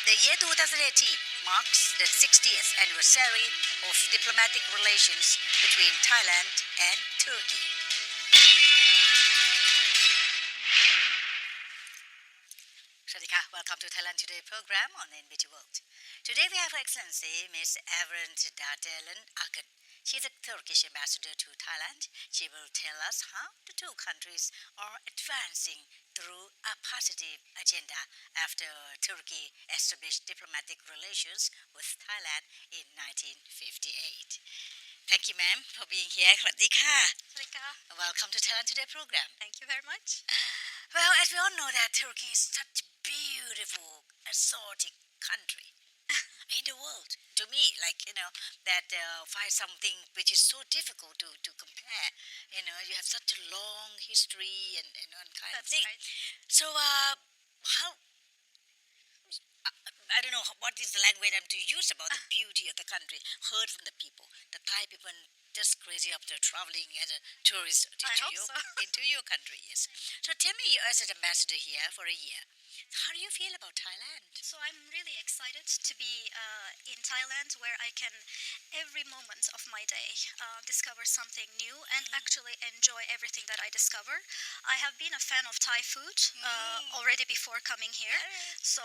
The year 2018 marks the 60th anniversary of diplomatic relations between Thailand and Turkey. Welcome to Thailand Today program on NBT World. Today we have Her Excellency Ms. Evren Dağdelen Akgün. She is a Turkish ambassador to Thailand. She will tell us how the two countries are advancing through a positive agenda after Turkey established diplomatic relations with Thailand in 1958. Thank you, ma'am, for being here. สวัสดีค่ะ Welcome to Thailand Today program. Thank you very much. Well, as we all know that Turkey is such a beautiful, exotic country in the world. To me, that find something which is so difficult to compare. You have such a long history and kind That's of thing. right. So, how? I don't know what is the language I'm to use about the beauty of the country. Heard from the people. The Thai people just crazy after traveling as a tourist into your country. Yes. So tell me, as an ambassador here for a year, how do you feel about Thailand? So I'm really excited to be in Thailand, where I can every moment of my day discover something new and actually enjoy everything that I discover. I have been a fan of Thai food already before coming here. So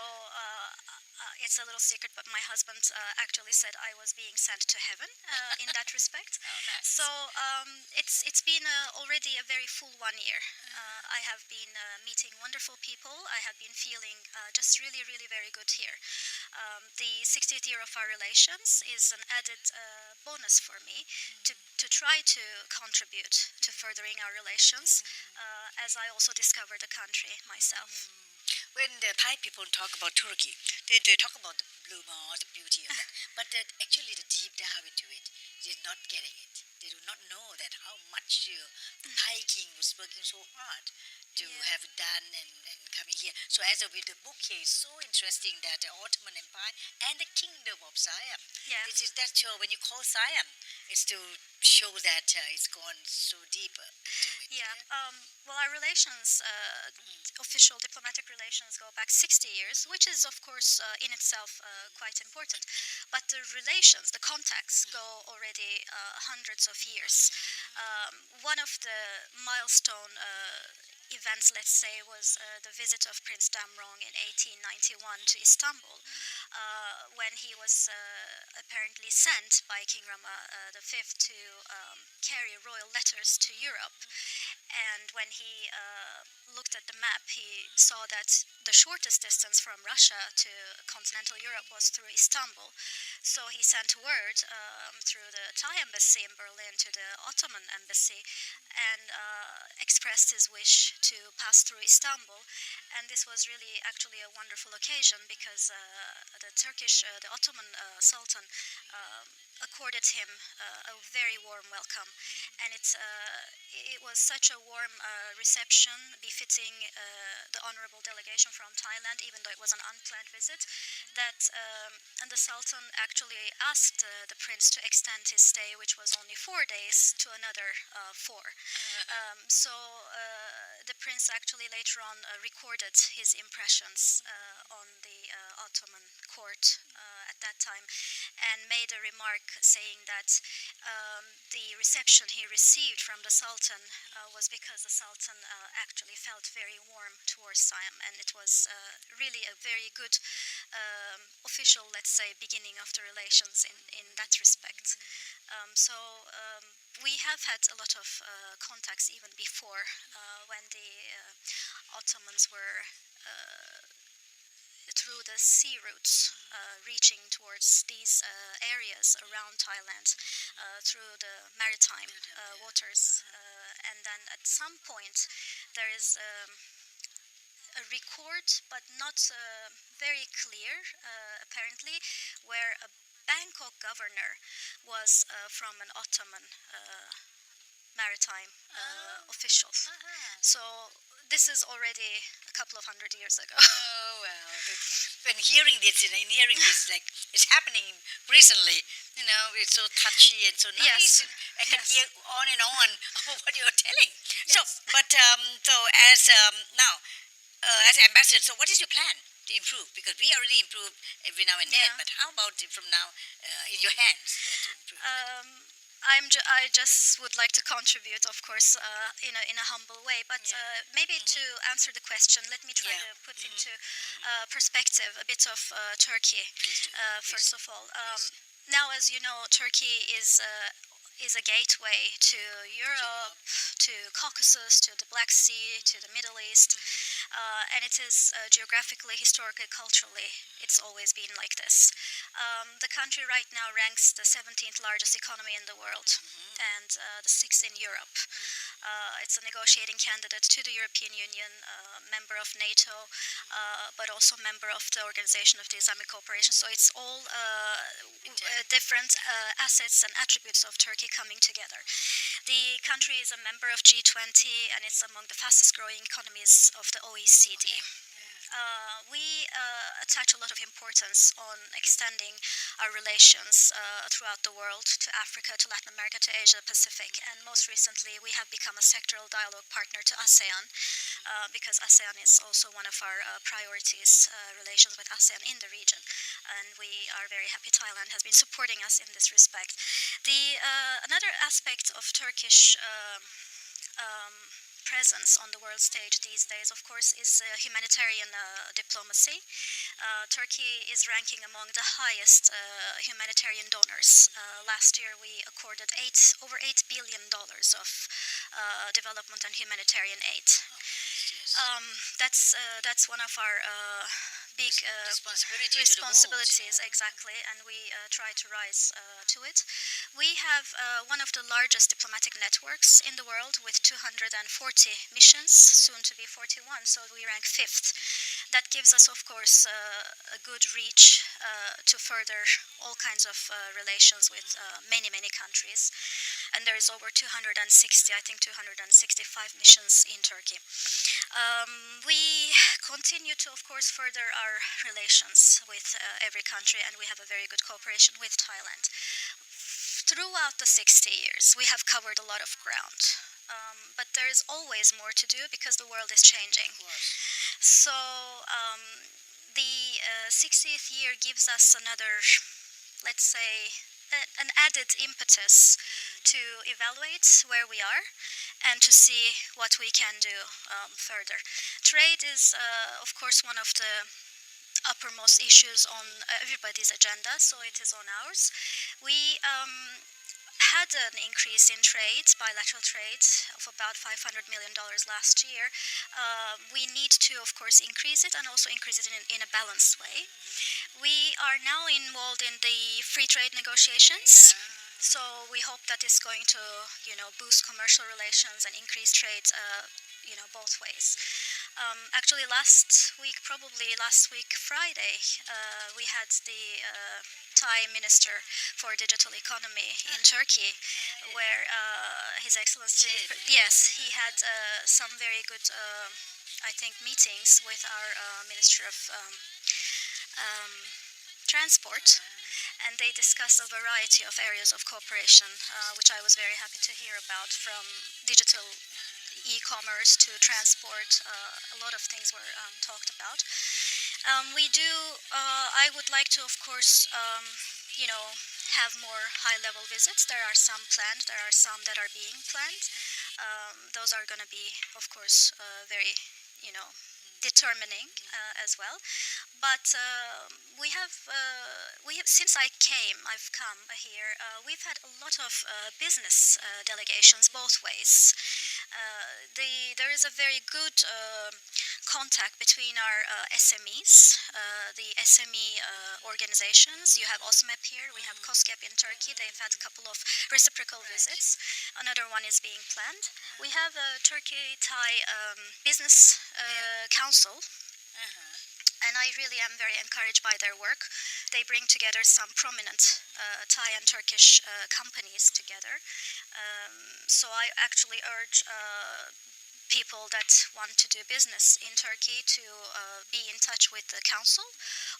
it's a little secret, but my husband actually said I was being sent to heaven in that respect. Oh, nice. So it's been already a very full 1 year. I have been meeting wonderful people. I have been feeling just really, really very good here. The 60th year of our relations is an added bonus for me to try to contribute to furthering our relations as I also discover the country myself. When the Thai people talk about Turkey, they talk about the blue mars, the beauty of that, but actually the deep dive into it, they're not getting it. They do not know that how much the Thai king was working so hard to have it done and coming here. So as with the book here is so interesting that the Ottoman Empire and the Kingdom of Siam. Yeah. That show when you call Siam, it's to show that it's gone so deeper into it. Yeah. Well, our relations, official diplomatic relations, go back 60 years, which is, of course, in itself quite important. But the relations, the contacts, go already hundreds of years. One of the milestone events, let's say, was the visit of Prince Damrong in 1891 to Istanbul, when he was apparently sent by King Rama V to carry royal letters to Europe. And when he looked at the map, he saw that the shortest distance from Russia to continental Europe was through Istanbul. So he sent word through the Thai embassy in Berlin to the Ottoman embassy and expressed his wish to pass through Istanbul. And this was really actually a wonderful occasion because the Ottoman Sultan accorded him a very warm welcome, and it was such a warm reception befitting the honorable delegation from Thailand, even though it was an unplanned visit, that and the Sultan actually asked the prince to extend his stay, which was only 4 days, to another 4. So the prince actually later on recorded his impressions on the Ottoman court at that time, and made a remark saying that the reception he received from the Sultan was because the Sultan actually felt very warm towards Siam, and it was really a very good official, let's say, beginning of the relations in that respect. So we have had a lot of contacts even before when the Ottomans were through the sea routes reaching towards these areas around Thailand through the maritime waters, and then at some point there is a record, but not very clear apparently, where a Bangkok governor was from an Ottoman maritime official. So this is already a couple of 100 years ago. Oh, well, when hearing this, like, it's happening recently, it's so touchy and so nice. Yes. I can Yes. hear on and on about what you're telling. Yes. So, but, so as, now, as ambassador, so what is your plan? to improve? Because we already improve every now and then, Yeah. but how about from now in your hands to improve? I just would like to contribute, of course, in a humble way. But maybe to answer the question, let me try Yeah. to put into perspective a bit of Turkey. Please do. First of all, now as you know, Turkey is a gateway to Europe, to Caucasus, to the Black Sea, to the Middle East, and it is geographically, historically, culturally, it's always been like this. The country right now ranks the 17th largest economy in the world and the 6th in Europe. It's a negotiating candidate to the European Union, member of NATO, but also member of the Organization of the Islamic Cooperation. So it's all different assets and attributes of Turkey coming together. The country is a member of G20 and it's among the fastest growing economies of the OECD. We attach a lot of importance on extending our relations throughout the world, to Africa, to Latin America, to Asia Pacific, and most recently we have become a sectoral dialogue partner to ASEAN, because ASEAN is also one of our priorities, relations with ASEAN in the region, and we are very happy Thailand has been supporting us in this respect. Another aspect of Turkish presence on the world stage these days, of course, is humanitarian diplomacy. Turkey is ranking among the highest humanitarian donors. Last year, we accorded over $8 billion of development and humanitarian aid. That's one of our big responsibilities, exactly, and we try to rise to it. We have one of the largest diplomatic networks in the world with 240 missions, soon to be 41, so we rank 5th. That gives us, of course, a good reach to further all kinds of relations with many, many countries. And there is over 260, I think 265 missions in Turkey. We continue to, of course, further our relations with every country, and we have a very good cooperation with Thailand. Throughout the 60 years, we have covered a lot of ground, but there is always more to do because the world is changing. So the 60th year gives us another, let's say, an added impetus to evaluate where we are and to see what we can do further. Trade is, of course, one of the uppermost issues on everybody's agenda, so it is on ours. We had an increase in trade, bilateral trade, of about $500 million last year. We need to, of course, increase it and also increase it in a balanced way. We are now involved in the free trade negotiations. So we hope that is going to, boost commercial relations and increase trade, both ways. Actually, last week Friday, we had the Thai Minister for Digital Economy in Turkey, where His Excellency, yes, he had some very good, I think, meetings with our Minister of Transport. And they discussed a variety of areas of cooperation, which I was very happy to hear about, from digital e-commerce to transport. A lot of things were talked about. I would like to, of course, have more high-level visits. There are some planned. There are some that are being planned. Those are going to be, of course, very, determining as well. But since I've come here, we've had a lot of business delegations both ways. There is a very good contact between our SMEs, the SME organizations. You have OSMEP here, we have COSGAP in Turkey. They've had a couple of reciprocal visits. Another one is being planned. We have a Turkey-Thai Business Council. And I really am very encouraged by their work. They bring together some prominent Thai and Turkish companies together. So I actually urge people that want to do business in Turkey to be in touch with the council,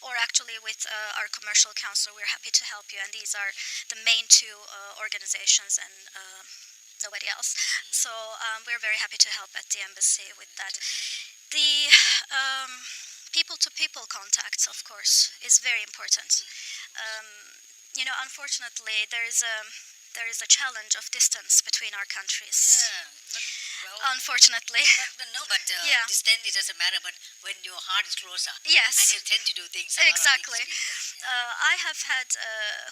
or actually with our commercial council. We're happy to help you, and these are the main two organizations, and nobody else. So we're very happy to help at the embassy with that. The people-to-people contact, of course, is very important. Unfortunately, there is a challenge of distance between our countries. Unfortunately. But distance it doesn't matter. But when your heart is closer, Yes. and you tend to do things. Exactly. I have had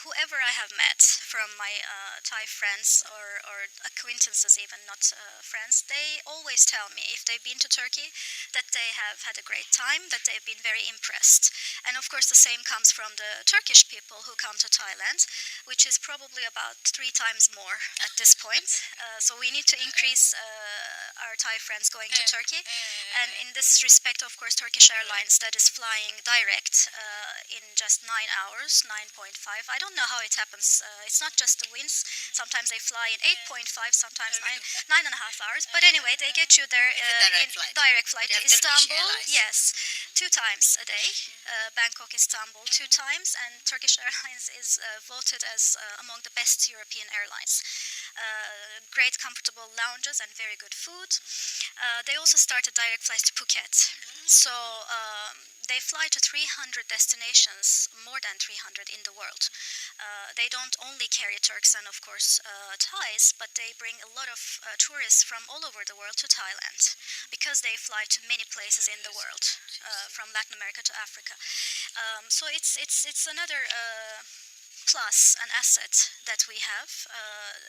whoever I have met from my Thai friends or acquaintances, even not friends, they always tell me if they've been to Turkey that they have had a great time, that they've been very impressed. And of course, the same comes from the Turkish people who come to Thailand, which is probably about 3 times more at this point. So we need to increase our Thai friends going to Turkey. And in this respect, of course, Turkish Airlines that is flying direct in just 9 hours, 9.5. I don't know how it happens. It's not just the winds. Sometimes they fly in 8.5, sometimes 9.5 hours. But anyway, they get you there in direct flight to Istanbul. Yes, 2 times a day. Bangkok, Istanbul, 2 times. And Turkish Airlines is voted as among the best European airlines. Great comfortable lounges and very good food. They also started direct flights to Phuket. So they fly to 300 destinations, more than 300 in the world. They don't only carry Turks and of course Thais, but they bring a lot of tourists from all over the world to Thailand because they fly to many places in the world, from Latin America to Africa. So it's another plus an asset that we have,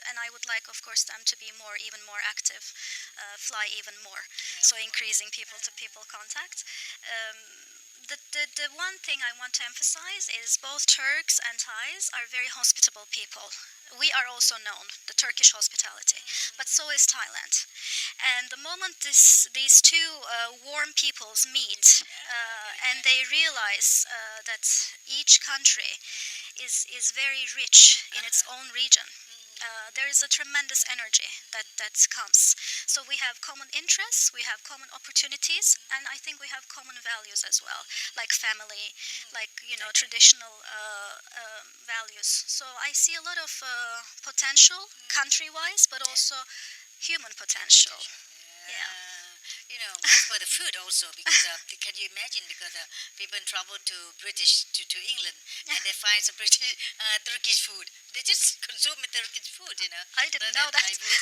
and I would like, of course, them to be even more active, fly even more, so increasing people-to-people contact. The one thing I want to emphasize is both Turks and Thais are very hospitable people. We are also known, the Turkish hospitality, but so is Thailand. And the moment these two warm peoples meet and they realize that each country is very rich in its own region, there is a tremendous energy that comes. So we have common interests, we have common opportunities, and I think we have common values as well, like family, like traditional values. So I see a lot of potential country-wise, but also human potential. Yeah. As for the food also, because can you imagine, because people travel to England and they find some British Turkish food, they just consume Turkish food, I didn't know that. Thai food,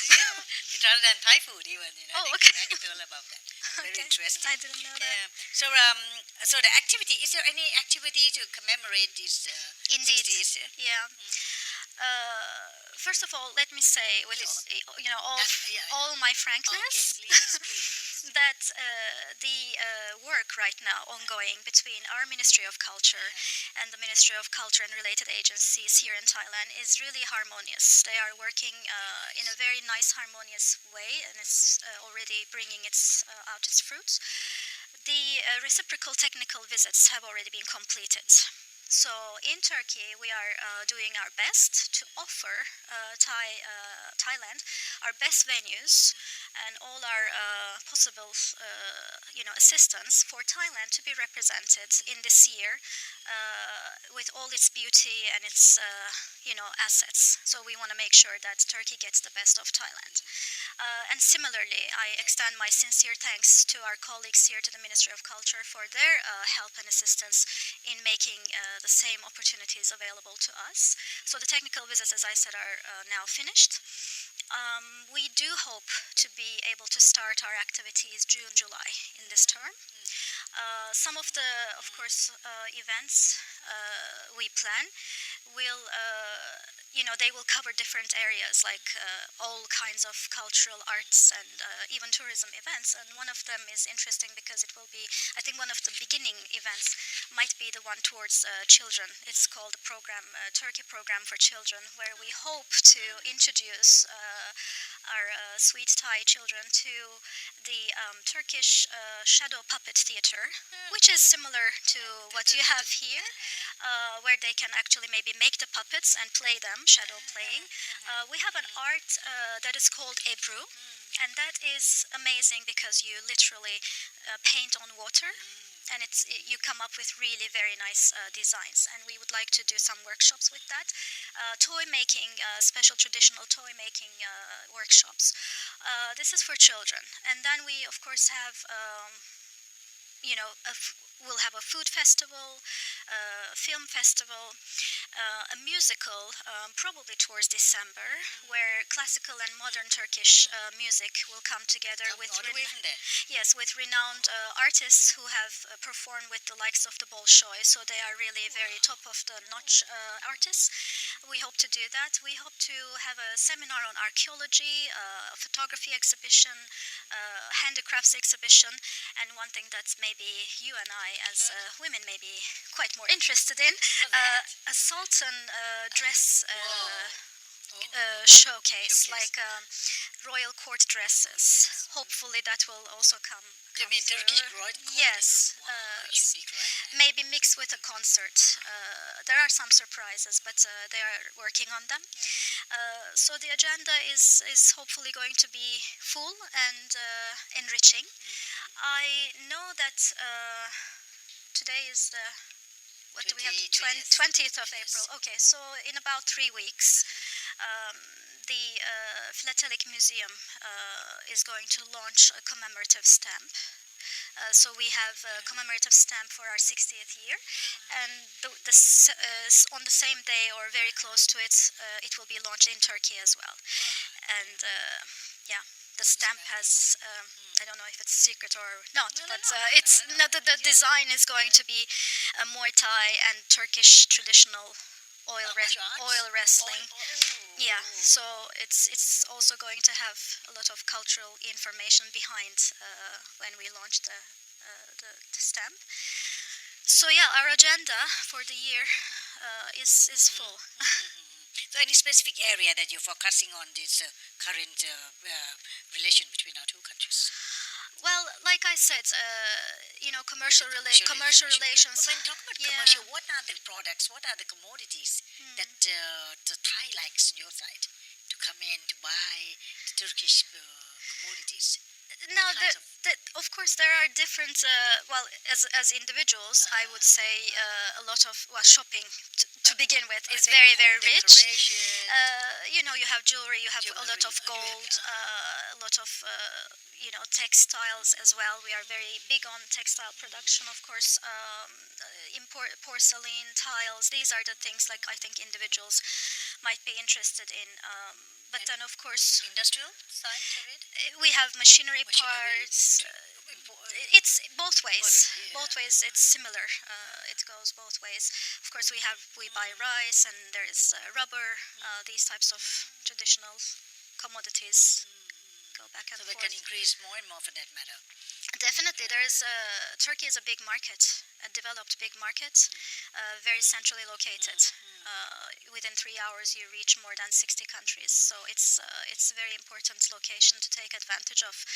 rather than Thai food even, Oh, they okay. I can tell about that. Very Okay. interesting. I didn't know that. So the activity, is there any activity to commemorate this Indeed. 60s? Yeah. First of all, let me say, with all my frankness, Okay, please. that the work right now ongoing between our Ministry of Culture and the Ministry of Culture and related agencies here in Thailand is really harmonious. They are working in a very nice, harmonious way, and it's already bringing out its fruits. The reciprocal technical visits have already been completed. So in Turkey, we are doing our best to offer Thailand our best venues and all our possible assistance for Thailand to be represented in this year with all its beauty and its assets. So we want to make sure that Turkey gets the best of Thailand. And similarly, I extend my sincere thanks to our colleagues here to the Ministry of Culture for their help and assistance in making the same opportunities available to us. So the technical visits, as I said, are now finished. We do hope to be able to start our activities June, July in this term. Some of the, of course, events we plan will, they will cover different areas, like all kinds of cultural arts and even tourism events. And one of them is interesting because it will be, I think one of the beginning events might be the one towards children. It's called the program, Turkey Program for Children, where we hope to introduce our sweet Thai children to the Turkish shadow puppet theater, which is similar to what you have here, where they can actually maybe make the puppets and play them, shadow playing. We have an art that is called Ebru, and that is amazing because you literally paint on water. And you come up with really very nice designs, and we would like to do some workshops with that. Toy making, special traditional toy making workshops. This is for children, and then we of course have, we'll have a food festival, film festival, a musical, probably towards December, where classical and modern Turkish music will come together with with renowned artists who have performed with the likes of the Bolshoi. So they are really very top of the notch artists. We hope to do that. We hope to have a seminar on archaeology, a photography exhibition, handicrafts exhibition, and one thing that maybe you and I as women may be quite more interested in, a sultan dress showcase, like royal court dresses. Hopefully that will also come. You mean Turkish royal court? Yes. Should be grand. Maybe mixed with a concert. There are some surprises, but they are working on them. So the agenda is hopefully going to be full and enriching. I know that today is the... What do we have? 20th of April. Okay, so in about 3 weeks, the Philatelic Museum is going to launch a commemorative stamp. So we have a commemorative stamp for our 60th year, and on the same day or very close to it, it will be launched in Turkey as well. And the stamp has, I don't know if it's secret or not, the design is going to be Muay Thai and Turkish traditional oil wrestling. Yeah, so it's also going to have a lot of cultural information behind when we launch the stamp. So yeah, our agenda for the year is full. So any specific area that you're focusing on this current relation between our two countries? Well, like I said, commercial relations. But when you talk about commercial, what are the products, what are the commodities that the Thai likes on your side to come in to buy the Turkish commodities? Now, of course, there are different. As individuals, I would say a lot of shopping to begin with is very, very rich. You have jewelry, you have a lot of gold, a lot of textiles as well. We are very big on textile production, of course. Porcelain, tiles. These are the things like I think individuals might be interested in. But then, of course, industrial side of it. We have machinery parts. It's both ways. Both ways. It's similar. It goes both ways. Of course, we buy rice, and there is rubber. These types of traditional commodities go back and forth. So they can increase more and more for that matter. Definitely, Turkey is a big market, a developed big market, very centrally located. Within 3 hours, you reach more than 60 countries. So it's a very important location to take advantage of.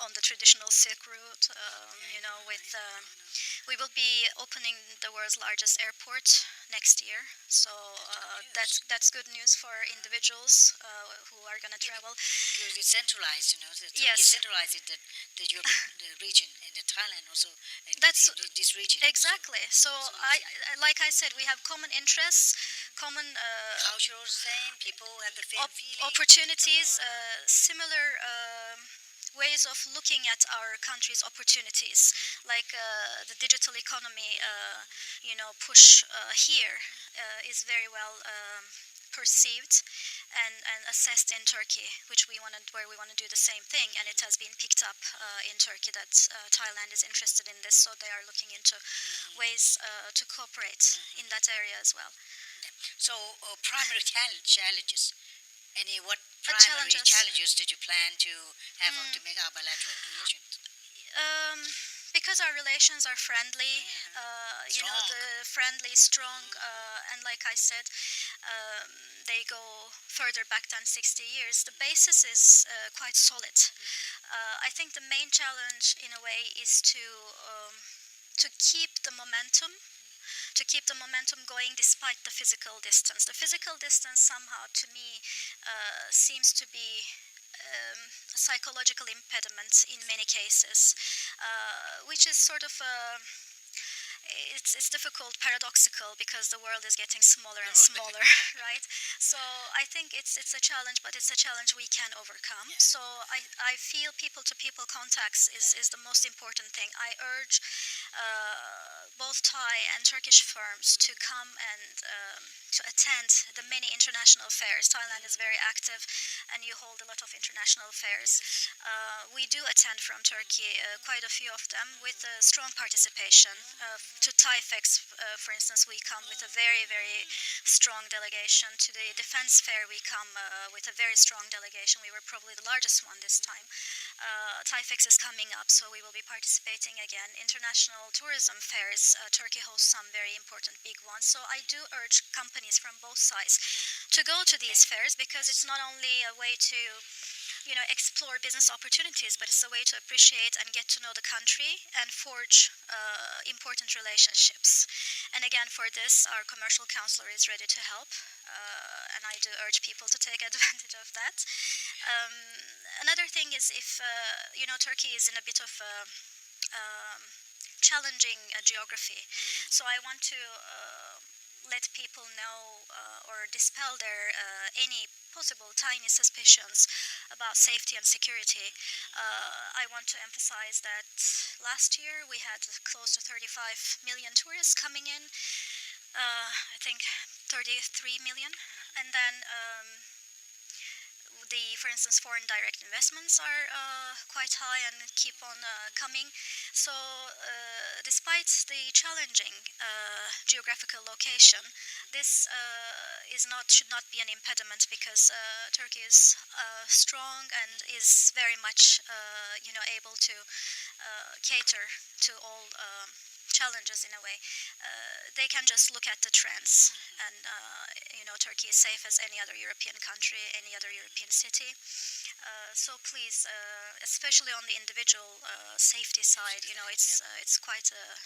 On the traditional Silk Route, we will be opening the world's largest airport next year. So that's good news for individuals who are going to travel. Because it's centralized, Yes. It's centralized in the European region and in Thailand also. In this region. Exactly. So like I said, we have common interests, common culture is the same. People have the same feeling. Opportunities, similar. Ways of looking at our country's opportunities, like the digital economy, push here is very well perceived and assessed in Turkey, where we want to do the same thing, and it has been picked up in Turkey that Thailand is interested in this, so they are looking into ways to cooperate in that area as well. So primary challenges. What primary challenges did you plan to have to make our bilateral relations? Because our relations are friendly, strong, and like I said, they go further back than 60 years. The basis is quite solid. I think the main challenge, in a way, is to keep the momentum. To keep the momentum going despite the physical distance. The physical distance somehow, to me, seems to be a psychological impediment in many cases, which is sort of it's difficult, paradoxical, because the world is getting smaller and smaller, right? So I think it's a challenge, but it's a challenge we can overcome. Yeah. So I feel people-to-people contacts is the most important thing. I urge both Thai and Turkish firms to come and to attend the many international fairs. Thailand is very active, and you hold a lot of international fairs. We do attend from Turkey, quite a few of them, with strong participation. To TIFEX, for instance, we come with a very, very strong delegation. To the defense fair, we come with a very strong delegation. We were probably the largest one this time. TIFEX is coming up, so we will be participating again. International tourism fairs, Turkey hosts some very important big ones. So I do urge companies from both sides to go to these fairs, because it's not only a way to explore business opportunities, but it's a way to appreciate and get to know the country and forge important relationships. And again, for this, our commercial counselor is ready to help, and I do urge people to take advantage of that. Another thing is, if Turkey is in a bit of challenging geography, so I want to let people know or dispel their any possible tiny suspicions about safety and security. I want to emphasize that last year we had close to 35 million tourists coming in. I think 33 million, and then for instance, foreign direct investments are quite high and keep on coming. So despite the challenging geographical location, this should not be an impediment, because Turkey is strong and is very much able to cater to all challenges in a way. They can just look at the trends, and Turkey is safe as any other European country, any other European city. So please, especially on the individual safety side, it's quite a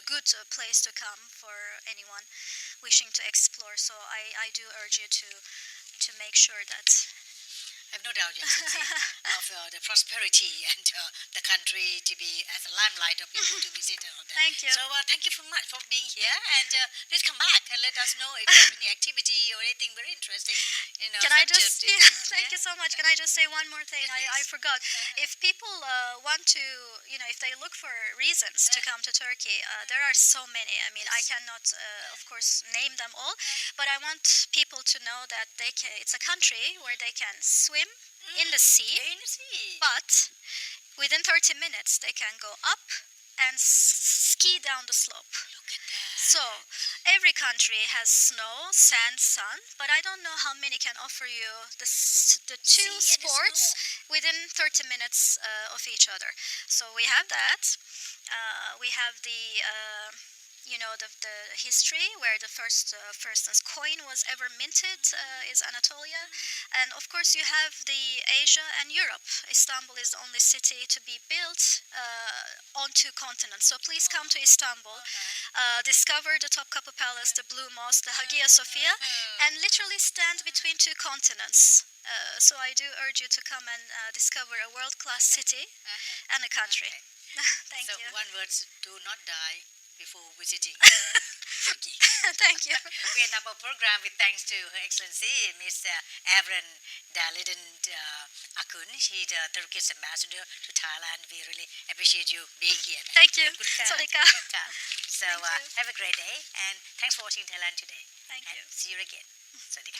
good place to come for anyone wishing to explore. So I do urge you to make sure that. I have no doubt, Excellency, of the prosperity and the country to be as a limelight of people to visit. Thank you. So thank you very much for being here, and please come back and let us know if you have any activity or anything very interesting. Can I just? Thank you so much. Can I just say one more thing? Yes, I forgot. If people want to, if they look for reasons to come to Turkey, there are so many. I mean, I cannot, of course, name them all, but I want people to know that it's a country where they can swim in the sea, but within 30 minutes they can go up and ski down the slope. Look at that. So every country has snow, sand, sun, but I don't know how many can offer you the two sports within 30 minutes of each other. So we have that. We have the history where the first, for instance, coin was ever minted is Anatolia. And of course you have the Asia and Europe. Istanbul is the only city to be built on two continents. So please come to Istanbul, discover the Topkapı Palace, the Blue Mosque, the Hagia Sophia, and literally stand between two continents. So I do urge you to come and discover a world-class city and a country. Thank you. So one word, do not die before visiting Turkey. Thank you. We end up our program with thanks to Her Excellency Miss Evren Dağdelen Akgün. She's the Turkish ambassador to Thailand. We really appreciate you being here. Thank you. Sorika. So have a great day, and thanks for watching Thailand Today. Thank you. See you again. Sorika.